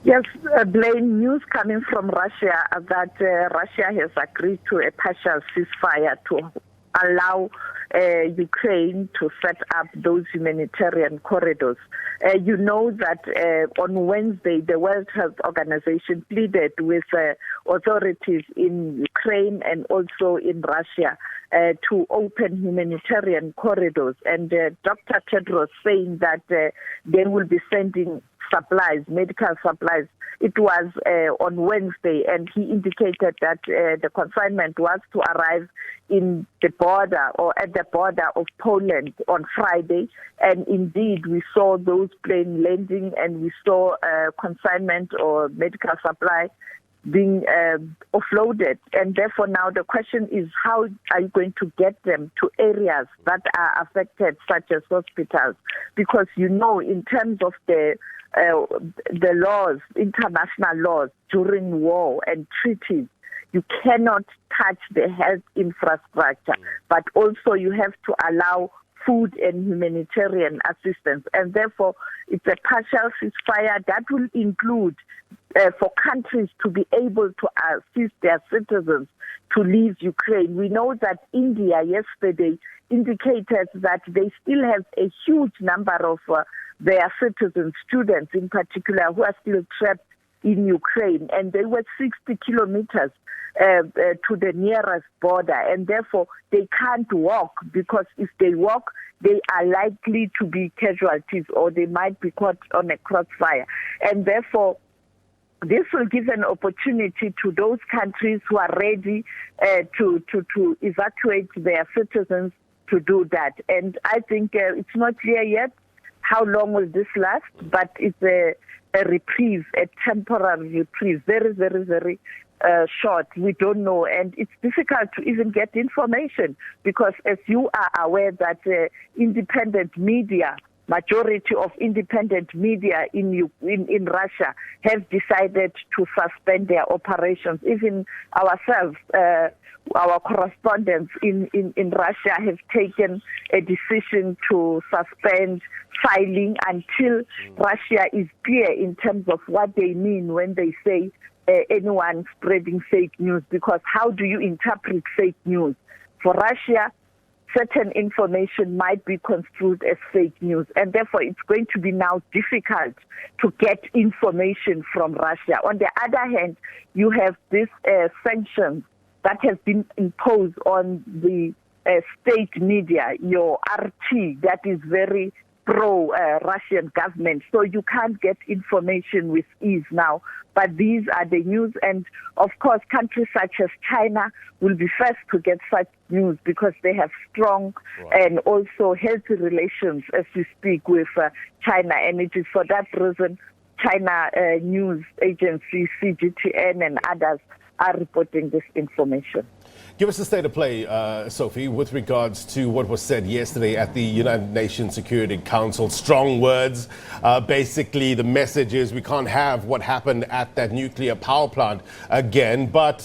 Yes, Blaine, news coming from Russia that Russia has agreed to a partial ceasefire to allow Ukraine to set up those humanitarian corridors. You know that on Wednesday, the World Health Organization pleaded with authorities in Ukraine and also in Russia to open humanitarian corridors. And Dr. Tedros saying that they will be sending supplies, medical supplies. It was on Wednesday, and he indicated that the consignment was to arrive in the border or at the border of Poland on Friday. And indeed, we saw those planes landing, and we saw consignment or medical supply being offloaded. And therefore now the question is, how are you going to get them to areas that are affected, such as hospitals? Because in terms of the laws, international laws during war and treaties, you cannot touch the health infrastructure, but also you have to allow food and humanitarian assistance. And therefore, it's a partial ceasefire that will include for countries to be able to assist their citizens to leave Ukraine. We know that India yesterday indicated that they still have a huge number of their citizens, students in particular, who are still trapped in Ukraine, and they were 60 kilometers to the nearest border, and therefore they can't walk, because if they walk, they are likely to be casualties, or they might be caught on a crossfire. And therefore, this will give an opportunity to those countries who are ready to evacuate their citizens to do that. And I think it's not clear yet how long will this last, but it's a reprieve, a temporary reprieve, very, very, very short. We don't know, and it's difficult to even get information, because as you are aware that independent media, majority of independent media in Russia have decided to suspend their operations. Even ourselves, our correspondents in Russia have taken a decision to suspend filing until Russia is clear in terms of what they mean when they say anyone spreading fake news, because how do you interpret fake news? For Russia, certain information might be construed as fake news, and therefore it's going to be now difficult to get information from Russia. On the other hand, you have these sanctions that have been imposed on the state media, your RT, that is very pro-Russian government. So you can't get information with ease now. But these are the news. And of course, countries such as China will be first to get such news, because they have strong and also healthy relations, as we speak, with China. And it is for that reason China news agency, CGTN and others are reporting this information. Give us a state of play, Sophie, with regards to what was said yesterday at the United Nations Security Council. Strong words. Basically, the message is we can't have what happened at that nuclear power plant again. But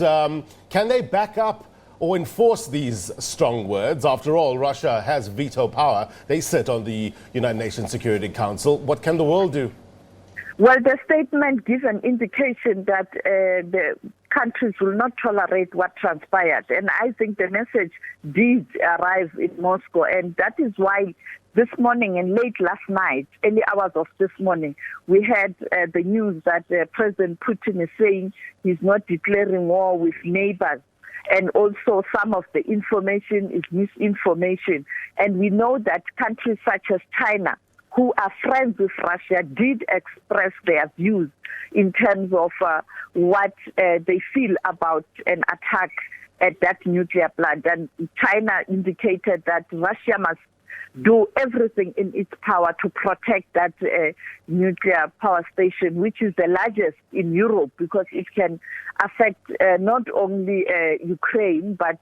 can they back up or enforce these strong words? After all, Russia has veto power. They sit on the United Nations Security Council. What can the world do? Well, the statement gives an indication that the countries will not tolerate what transpired. And I think the message did arrive in Moscow. And that is why this morning and late last night, early hours of this morning, we had the news that President Putin is saying he's not declaring war with neighbors. And also some of the information is misinformation. And we know that countries such as China, who are friends with Russia, did express their views in terms of what they feel about an attack at that nuclear plant. And China indicated that Russia must do everything in its power to protect that nuclear power station, which is the largest in Europe, because it can affect not only Ukraine, but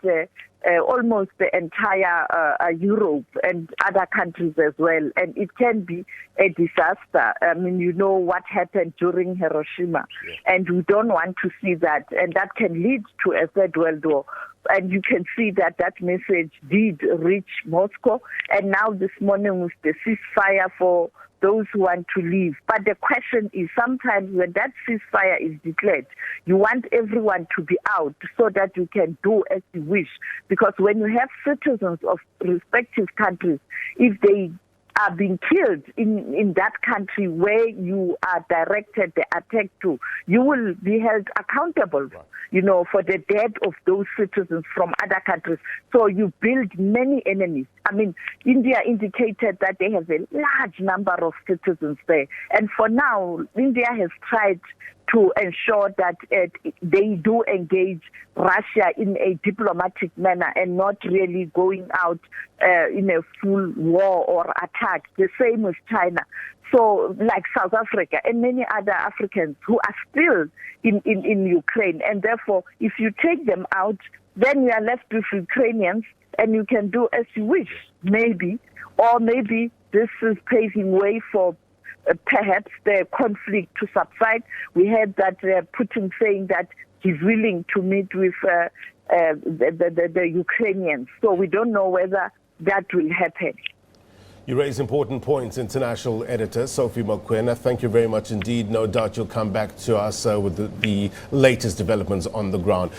almost the entire Europe and other countries as well. And it can be a disaster. I mean, you know what happened during Hiroshima, and we don't want to see that. And that can lead to a third world war. And you can see that that message did reach Moscow. And now this morning with the ceasefire for those who want to leave. But the question is, sometimes when that ceasefire is declared, you want everyone to be out so that you can do as you wish. Because when you have citizens of respective countries, if they are being killed in that country where you are directed the attack to, you will be held accountable, for the death of those citizens from other countries. So you build many enemies. I mean, India indicated that they have a large number of citizens there. And for now, India has tried to ensure that they do engage Russia in a diplomatic manner and not really going out in a full war or attack. The same with China. So, like South Africa and many other Africans who are still in Ukraine. And therefore, if you take them out, then you are left with Ukrainians and you can do as you wish, maybe. Or maybe this is paving way for perhaps the conflict to subside. We heard that Putin saying that he's willing to meet with the Ukrainians. So we don't know whether that will happen. You raise important points, international editor Sophie Mokoena. Thank you very much indeed. No doubt you'll come back to us with the latest developments on the ground.